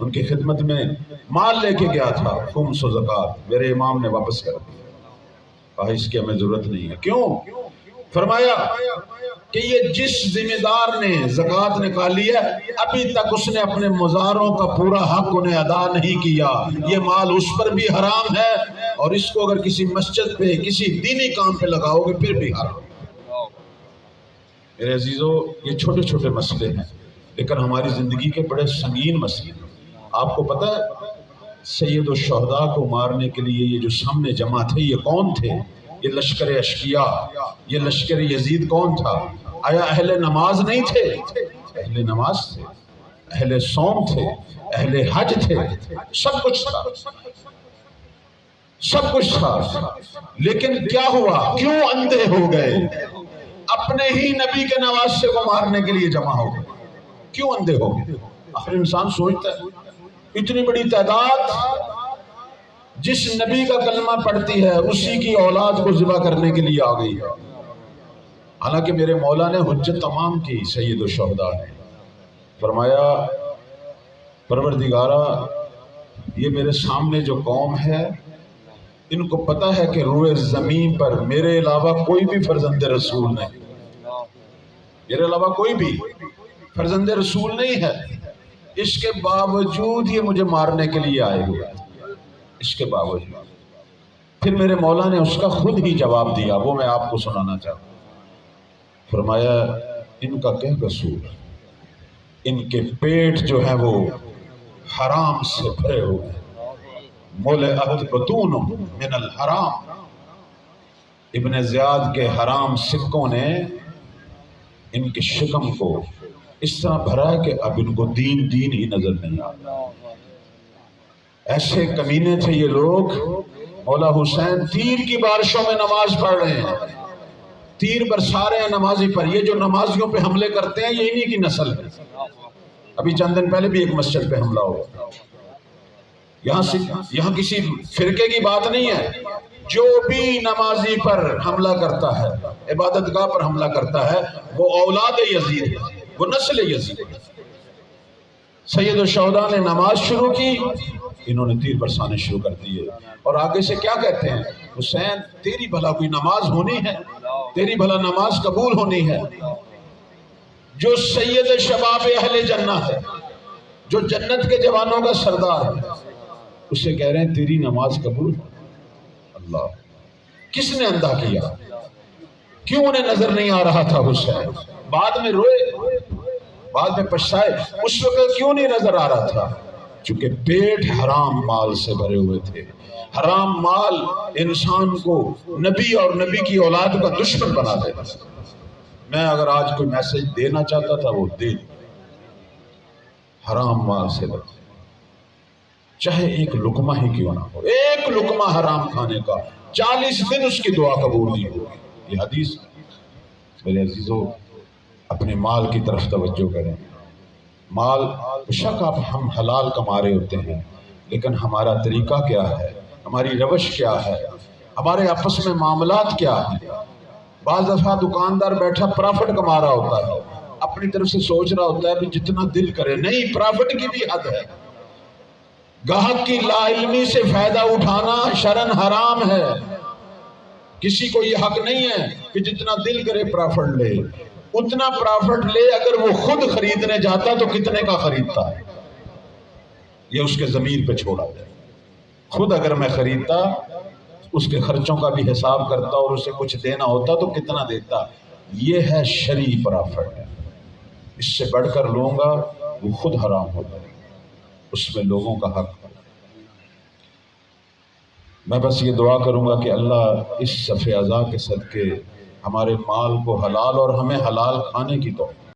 ان کی خدمت میں مال لے کے گیا تھا، خمس و زکوٰۃ، میرے امام نے واپس کر دیا، کہا اس کی ہمیں ضرورت نہیں ہے۔ کیوں؟ فرمایا کہ یہ جس ذمہ دار نے زکوٰۃ نکالی ہے ابھی تک اس نے اپنے مزاروں کا پورا حق انہیں ادا نہیں کیا، یہ مال اس پر بھی حرام ہے، اور اس کو اگر کسی مسجد پہ کسی دینی کام پہ لگاؤ گے پھر بھی حرام۔ میرے عزیزو، یہ چھوٹے چھوٹے مسئلے ہیں لیکن ہماری زندگی کے بڑے سنگین مسئلے ہیں۔ آپ کو پتہ ہے سید الشہداء کو مارنے کے لیے یہ جو سامنے جمع تھے یہ کون تھے؟ یہ لشکر اشقیاء، یہ لشکر یزید کون تھا؟ آیا اہل نماز نہیں تھے؟ اہل نماز تھے، اہل صوم تھے، اہل حج تھے، سب کچھ تھا، سب کچھ تھا، لیکن کیا ہوا؟ کیوں اندھے ہو گئے؟ اپنے ہی نبی کے نواسے کو مارنے کے لیے جمع ہو گئے، کیوں اندھے ہو گئے؟ آخر انسان سوچتا ہے اتنی بڑی تعداد جس نبی کا کلمہ پڑھتی ہے اسی کی اولاد کو ذبح کرنے کے لیے آ گئی ہے۔ حالانکہ میرے مولا نے حجت تمام کی سید الشہداء نے، فرمایا پروردگارا یہ میرے سامنے جو قوم ہے ان کو پتہ ہے کہ روئے زمین پر میرے علاوہ کوئی بھی فرزند رسول نہیں، میرے علاوہ کوئی بھی فرزند رسول نہیں ہے، اس کے باوجود یہ مجھے مارنے کے لیے آئے ہوئے، اس کے باوجود۔ پھر میرے مولا نے اس کا خود ہی جواب دیا، وہ میں آپ کو سنانا چاہتا ہوں۔ فرمایا ان کا کیا قصور؟ ان کے پیٹ جو ہے وہ حرام سے بھرے ہوئے، ملئت بطون من الحرام۔ ابن زیاد کے حرام سکوں نے ان کے شکم کو اس طرح بھرا ہے کہ اب ان کو دین ہی نظر نہیں آتا۔ ایسے کمینے تھے یہ لوگ۔ مولا حسین تیر کی بارشوں میں نماز پڑھ رہے ہیں، تیر برسا رہے ہیں نمازی پر، یہ جو نمازیوں پہ حملے کرتے ہیں یہ انہی کی نسل ہے۔ ابھی چند دن پہلے بھی ایک مسجد پہ حملہ ہوا، یہاں کسی فرقے کی بات نہیں ہے، جو بھی نمازی پر حملہ کرتا ہے، عبادت گاہ پر حملہ کرتا ہے، وہ اولاد یزید ہے، وہ نسل یزید ہے۔ سید الشہداء نے نماز شروع کی، انہوں نے تیر برسانے شروع کر دیے، اور آگے سے کیا کہتے ہیں؟ حسین تیری بھلا کوئی نماز ہونی ہے، تیری بھلا نماز قبول ہونی ہے، جو سید شباب اہل جنہ ہے، جو جنت کے جوانوں کا سردار ہے، اسے کہہ رہے ہیں تیری نماز قبول۔ اللہ، کس نے اندھا کیا؟ کیوں انہیں نظر نہیں آ رہا تھا حسین؟ بعد میں روئے، بعد میں پچھتائے، اس وقت کیوں نہیں نظر آ رہا تھا؟ چونکہ پیٹ حرام مال سے بھرے ہوئے تھے۔ حرام مال انسان کو نبی اور نبی کی اولاد کا دشمن بنا دیتا۔ میں اگر آج کوئی میسج دینا چاہتا تھا وہ دے، حرام مال سے بچے، چاہے ایک لقمہ ہی کیوں نہ ہو، ایک لقمہ حرام کھانے کا 40 دن اس کی دعا قبول نہیں ہوگی، یہ حدیث۔ میرے عزیزو، اپنے مال کی طرف توجہ کریں۔ مال بشک ہم حلال کما رہے ہوتے ہیں، لیکن ہمارا طریقہ کیا ہے، ہماری روش کیا ہے، ہمارے آپس میں معاملات کیا ہیں؟ بعض دفعہ دکاندار بیٹھا پرافٹ کما رہا ہوتا ہے، اپنی طرف سے سوچ رہا ہوتا ہے کہ جتنا دل کرے، نہیں، پرافٹ کی بھی حد ہے۔ گاہک کی لا علمی سے فائدہ اٹھانا شرعاً حرام ہے۔ کسی کو یہ حق نہیں ہے کہ جتنا دل کرے پرافٹ لے، اتنا پرافٹ لے اگر وہ خود خریدنے جاتا تو کتنے کا خریدتا ہے، یہ اس کے ضمیر پہ چھوڑا جائے۔ خود اگر میں خریدتا، اس کے خرچوں کا بھی حساب کرتا اور اسے کچھ دینا ہوتا تو کتنا دیتا، یہ ہے شرعی پرافٹ۔ اس سے بڑھ کر لوں گا وہ خود حرام ہو جائے، اس میں لوگوں کا حق ہے۔ میں بس یہ دعا کروں گا کہ اللہ اس صف اعضاء کے صدقے ہمارے مال کو حلال اور ہمیں حلال کھانے کی توفیق